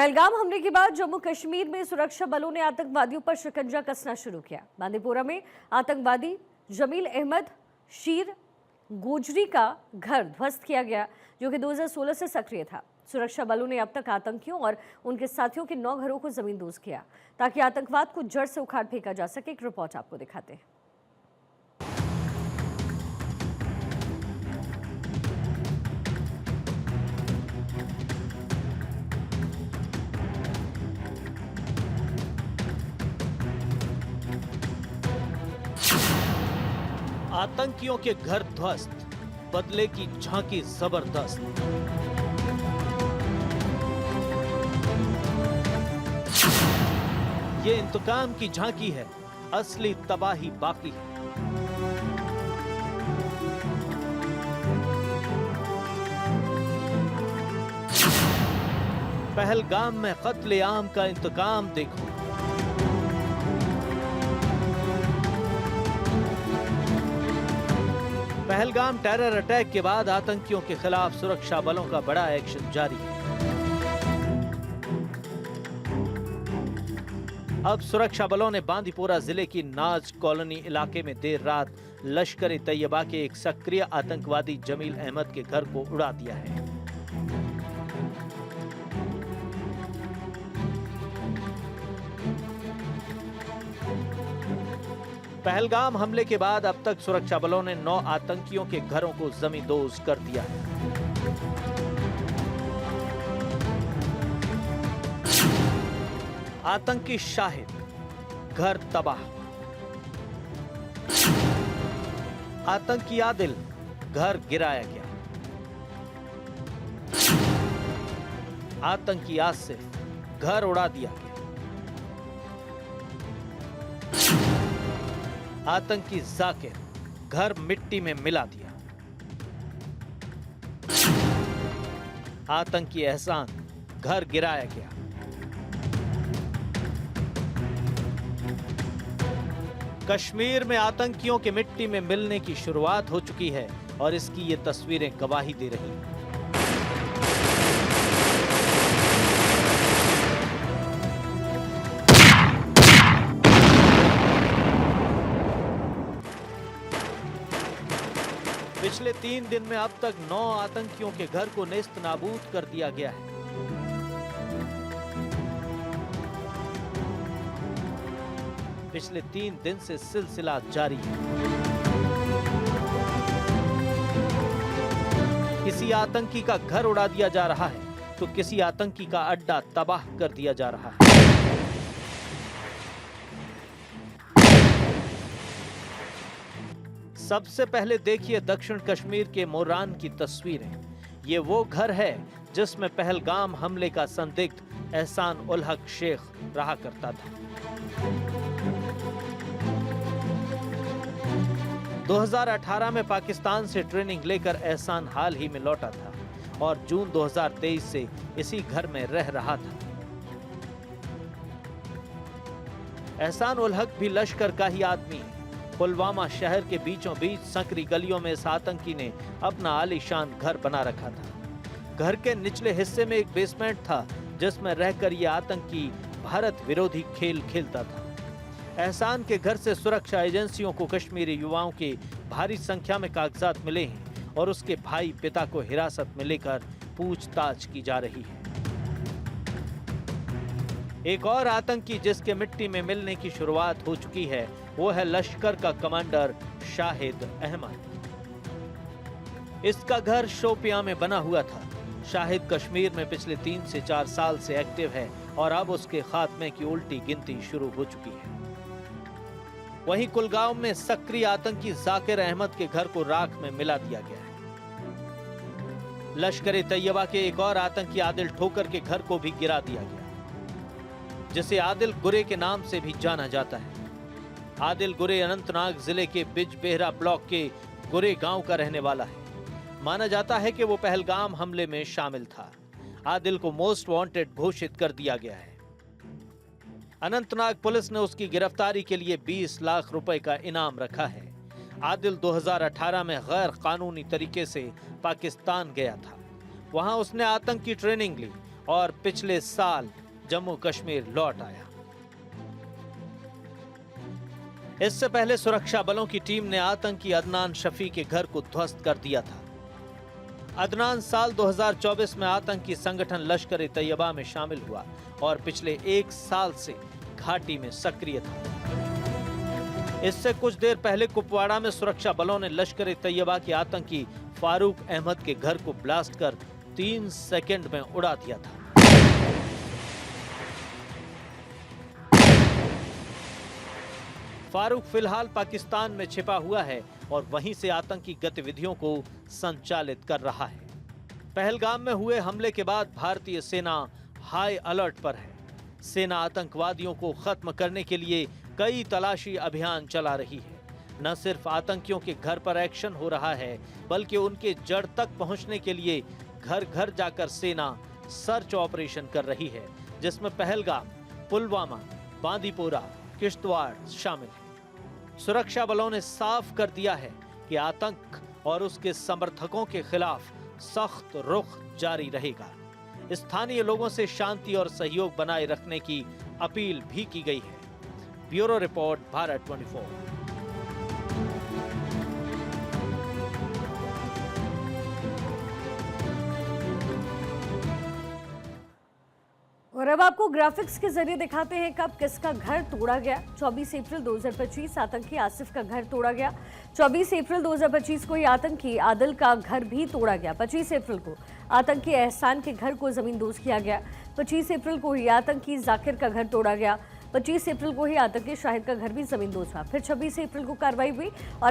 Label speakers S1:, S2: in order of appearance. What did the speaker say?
S1: पहलगाम हमले के बाद जम्मू कश्मीर में सुरक्षा बलों ने आतंकवादियों पर शिकंजा कसना शुरू किया। बांदीपोरा में आतंकवादी जमील अहमद शीर गोजरी का घर ध्वस्त किया गया, जो कि 2016 से सक्रिय था। सुरक्षा बलों ने अब तक आतंकियों और उनके साथियों के 9 घरों को जमींदोज किया ताकि आतंकवाद को जड़ से उखाड़ फेंका जा सके। एक रिपोर्ट आपको दिखाते हैं।
S2: आतंकियों के घर ध्वस्त, बदले की झांकी जबरदस्त। ये इंतकाम की झांकी है, असली तबाही बाकी है। पहलगाम में कत्ले-आम का इंतकाम देखो। पहलगाम टेरर अटैक के बाद आतंकियों के खिलाफ सुरक्षा बलों का बड़ा एक्शन जारी है। अब सुरक्षा बलों ने बांदीपोरा जिले की नाज कॉलोनी इलाके में देर रात लश्कर-ए-तैयबा के एक सक्रिय आतंकवादी जमील अहमद के घर को उड़ा दिया है। पहलगाम हमले के बाद अब तक सुरक्षा बलों ने 9 आतंकियों के घरों को जमींदोज कर दिया है। आतंकी शाहिद, घर तबाह। आतंकी आदिल, घर गिराया गया। आतंकी आसिफ, घर उड़ा दिया गया। आतंकी जाकिर, घर मिट्टी में मिला दिया। आतंकी एहसान, घर गिराया गया। कश्मीर में आतंकियों के मिट्टी में मिलने की शुरुआत हो चुकी है और इसकी ये तस्वीरें गवाही दे रही हैं। पिछले 3 दिन में अब तक 9 आतंकियों के घर को नेस्त नाबूद कर दिया गया है। पिछले 3 दिन से सिलसिला जारी है। किसी आतंकी का घर उड़ा दिया जा रहा है तो किसी आतंकी का अड्डा तबाह कर दिया जा रहा है। सबसे पहले देखिए दक्षिण कश्मीर के मोरान की तस्वीरें। ये वो घर है जिसमें पहलगाम हमले का संदिग्ध एहसान उल हक शेख रहा करता था। 2018 में पाकिस्तान से ट्रेनिंग लेकर एहसान हाल ही में लौटा था और जून 2023 से इसी घर में रह रहा था। एहसान उल हक भी लश्कर का ही आदमी है। पुलवामा शहर के बीचों बीच संकरी गलियों में इस आतंकी ने अपना आलीशान घर बना रखा था। घर के निचले हिस्से में एक बेसमेंट था जिसमें रहकर यह आतंकी भारत विरोधी खेल खेलता था। एहसान के घर से सुरक्षा एजेंसियों को कश्मीरी युवाओं की भारी संख्या में कागजात मिले हैं और उसके भाई पिता को हिरासत में लेकर पूछताछ की जा रही है। एक और आतंकी जिसके मिट्टी में मिलने की शुरुआत हो चुकी है वो है लश्कर का कमांडर शाहिद अहमद। इसका घर शोपियां में बना हुआ था। शाहिद कश्मीर में पिछले 3 से 4 साल से एक्टिव है और अब उसके खात्मे की उल्टी गिनती शुरू हो चुकी है। वहीं कुलगांव में सक्रिय आतंकी जाकिर अहमद के घर को राख में मिला दिया गया है। लश्कर-ए-तैयबा के एक और आतंकी आदिल ठोकर के घर को भी गिरा दिया गया, जिसे आदिल गुरे के नाम से भी जाना जाता है। आदिल गुरे अनंतनाग जिले के बिजबेहरा ब्लॉक के गुरे गांव का रहने वाला है। माना जाता है कि वो पहलगाम हमले में शामिल था। आदिल को मोस्ट वांटेड घोषित कर दिया गया है। अनंतनाग पुलिस ने उसकी गिरफ्तारी के लिए 20 लाख रुपए का इनाम रखा है। आदिल 2018 में गैर कानूनी तरीके से पाकिस्तान गया था। वहां उसने आतंक की ट्रेनिंग ली और पिछले साल जम्मू कश्मीर लौट आया। इससे पहले सुरक्षा बलों की टीम ने आतंकी अदनान शफी के घर को ध्वस्त कर दिया था। अदनान साल 2024 में आतंकी संगठन लश्कर ए तैयबा में शामिल हुआ और पिछले 1 साल से घाटी में सक्रिय था। इससे कुछ देर पहले कुपवाड़ा में सुरक्षा बलों ने लश्कर ए तैयबा के आतंकी फारूक अहमद के घर को ब्लास्ट कर 3 सेकंड में उड़ा दिया था। फारूक फिलहाल पाकिस्तान में छिपा हुआ है और वहीं से आतंकी गतिविधियों को संचालित कर रहा है। पहलगाम में हुए हमले के बाद भारतीय सेना हाई अलर्ट पर है। सेना आतंकवादियों को खत्म करने के लिए कई तलाशी अभियान चला रही है। न सिर्फ आतंकियों के घर पर एक्शन हो रहा है, बल्कि उनके जड़ तक पहुंचने के लिए घर घर जाकर सेना सर्च ऑपरेशन कर रही है, जिसमें पहलगाम, पुलवामा, बांदीपोरा, किश्तवाड़ शामिल है। सुरक्षा बलों ने साफ कर दिया है कि आतंक और उसके समर्थकों के खिलाफ सख्त रुख जारी रहेगा। स्थानीय लोगों से शांति और सहयोग बनाए रखने की अपील भी की गई है। Bureau report, Bharat 24।
S1: और अब आपको ग्राफिक्स के जरिए दिखाते हैं कब किसका घर तोड़ा गया। 24 अप्रैल 2025 आतंकी आसिफ का घर तोड़ा गया। 24 अप्रैल 2025 को ही आतंकी आदिल का घर भी तोड़ा गया। 25 अप्रैल को आतंकी एहसान के घर को जमींदोज किया गया। 25 अप्रैल को ही आतंकी जाकिर का घर तोड़ा गया। 25 अप्रैल को ही आतंकी शाहिद का घर भी जमींदोज हुआ। फिर 26 अप्रैल को कार्रवाई हुई और